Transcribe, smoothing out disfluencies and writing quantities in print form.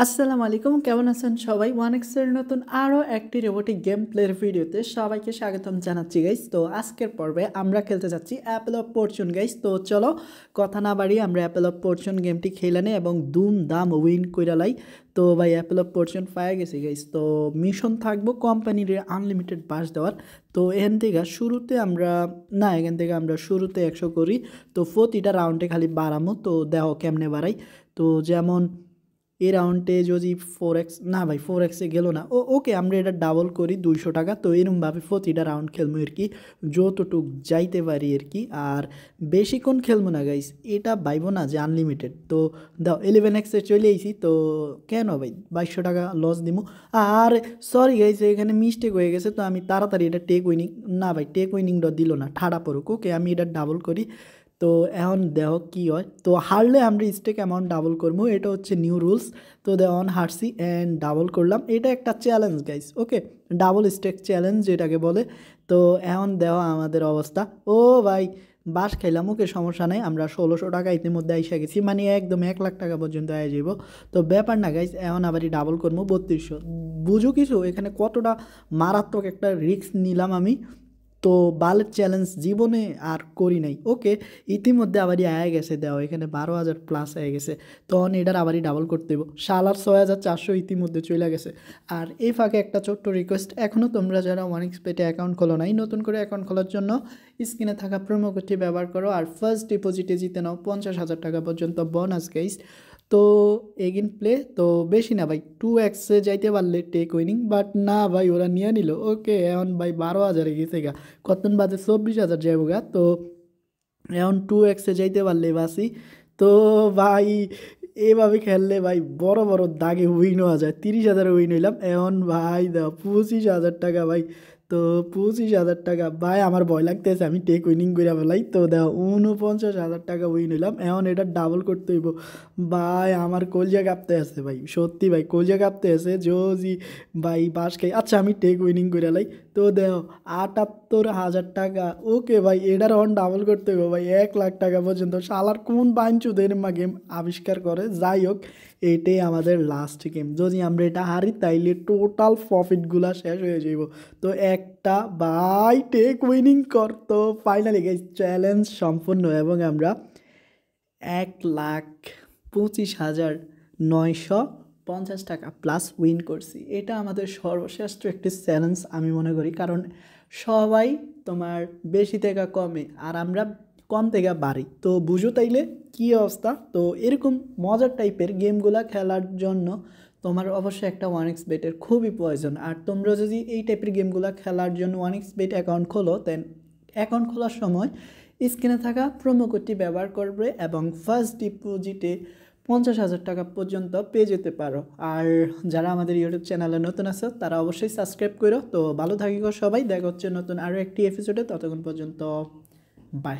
আসসালামু আলাইকুম, কেমন আছেন সবাই? ওয়ানেক্সের নতুন আরও একটি রোবোটিক গেম প্লের ভিডিওতে সবাইকে স্বাগতম জানাচ্ছি গাইস। তো আজকের পর্বে আমরা খেলতে যাচ্ছি অ্যাপেল অফ ফরচুন গাইস। তো চলো কথা না বাড়িয়ে আমরা অ্যাপেল অফ ফরচুন গেমটি খেলে নেই এবং দুম দাম উইন কইরা লাই। তো ভাই অ্যাপেল অফ ফরচুন পায়ে গেছি গাইস। তো মিশন থাকবো কোম্পানির আনলিমিটেড বাস দেওয়ার। তো এখান থেকে শুরুতে 100 করি। তো প্রতিটা রাউন্ডে খালি বাড়ামো। তো দেখো কেমনে বাড়াই। তো যেমন এই রাউন্ডে যদি 4x না ভাই 4xে গেল না, ওকে আমরা এটা ডাবল করি 200 টাকা। তো এরকমভাবে প্রতিটা রাউন্ড খেলবো আর কি, যতটুক যাইতে পারি আর কি। আর বেশিক্ষণ খেলবো না গাইস, এটা ভাইবো না যে আনলিমিটেড। তো দাও 11xে চলে আইছি। তো কেন ভাই 2200 টাকা লস দিব। আর সরি গাইস, এখানে মিস্টেক হয়ে গেছে। তো আমি তাড়াতাড়ি এটা টেক উইনিং, না ভাই টেক উইনিংটা দিল না, ঠাড়া পড়ুক। ওকে আমি এটা ডাবল করি। তো এখন দেখো কী হয়। তো হারলে আমরা স্টেক অ্যামাউন্ট ডাবল করবো, এটা হচ্ছে নিউ রুলস। তো দেখুন হারছি অ্যান্ড ডাবল করলাম, এটা একটা challenge guys. Okay double stake challenge যেটাকে বলে। তো এখন দেখো আমাদের অবস্থা। ও ভাই বাস খাইলাম, ওকে সমস্যা নেই, আমরা 1600 টাকা ইতিমধ্যে আইসা গেছি, মানে একদম 1 লাখ টাকা পর্যন্ত আয় যাব। তো ব্যাপার না গাইস, এখন আবারই ডাবল করবো 3200। বুঝো কিছু এখানে কতটা মারাত্মক একটা রিস্ক নিলাম আমি। তো বালের চ্যালেঞ্জ জীবনে আর করি নাই। ওকে ইতিমধ্যে আবারই আয়া গেছে, দেওয়া এখানে 12,000 প্লাস হয়ে গেছে। তখন এটার আবারই ডাবল করতে দেবো, 6,400 ইতিমধ্যে চলে গেছে। আর এই ফাঁকে একটা ছোট্ট রিকোয়েস্ট, এখনও তোমরা যারা ওয়ানেক্সপেটে অ্যাকাউন্ট খোলো নাই, নতুন করে অ্যাকাউন্ট খোলার জন্য স্ক্রিনে থাকা প্রোমো কোডটি ব্যবহার করো আর ফার্স্ট ডিপোজিটে জিতে নাও 50,000 টাকা পর্যন্ত বোনাস গাইস। তো এগিন প্লে তো বেশি না ভাই, 2xে যাইতে পারলে টেক উইনিং, বাট না ভাই ওরা নিয়ে নিল। ওকে এখন ভাই 12,000-এ গেছে গা, কতক্ষণ বাজে 24,000 যাবো গা। তো এখন 2xে যাইতে পারলে বাসি। তো ভাই এভাবে খেললে ভাই বড় বড় দাগে উইন হওয়া যায়। 30,000 উইন হইলাম, এখন ভাই দাও 25,000 টাকা ভাই। তো 25,000 টাকা ভাই, আমার ভয় লাগতেছে আমি টেক উইনিং করে ফেলাই। তো দেখো 49,000 টাকা উইন হইলাম, এখন এটা ডাবল করতে হইব। ভাই আমার কলজা কাঁপতে আছে ভাই, সত্যি ভাই কলজা কাঁপতে আছে যদি ভাই বাস খাই। আচ্ছা আমি টেক উইনিং করে লাই। তো দেখো 78,000 টাকা। ওকে ভাই এটার অন ডাবল করতে হবে ভাই, 1 লাখ টাকা পর্যন্ত। শালার কোন বাঞ্চুদের মা গেম আবিষ্কার করে। যাই হোক এটাই আমাদের লাস্ট গেম, যদি আমরা এটা হারি তাইলে টোটাল প্রফিটগুলা শেষ হয়ে যাব। তো একটা ভাই টেক উইনিং কর। তো ফাইনালি গাইস চ্যালেঞ্জ সম্পূর্ণ এবং আমরা 1,25,950 টাকা প্লাস উইন করছি। এটা আমাদের সর্বশ্রেষ্ঠ একটি চ্যালেঞ্জ আমি মনে করি, কারণ সবাই তোমার বেশি থেকে কমে আর আমরা কম থেকে বাড়ি। তো বুঝো তাইলে কী অবস্থা। তো এরকম মজার টাইপের গেমগুলা খেলার জন্য তোমার অবশ্যই একটা ওয়ানেক্সবেটের খুবই প্রয়োজন। আর তোমরা যদি এই টাইপের গেমগুলো খেলার জন্য ওয়ানেক্সবেট অ্যাকাউন্ট খোলো, দেন অ্যাকাউন্ট খোলার সময় স্ক্রিনে থাকা প্রোমো কোডটি ব্যবহার করবে এবং ফার্স্ট ডিপোজিটে 50,000 টাকা পর্যন্ত পেয়ে যেতে পারো। আর যারা আমাদের ইউটিউব চ্যানেলে নতুন আছে তারা অবশ্যই সাবস্ক্রাইব করো। তো ভালো থাকিও সবাই, দেখা হচ্ছে নতুন আরও একটি এপিসোডে, ততক্ষণ পর্যন্ত বাই।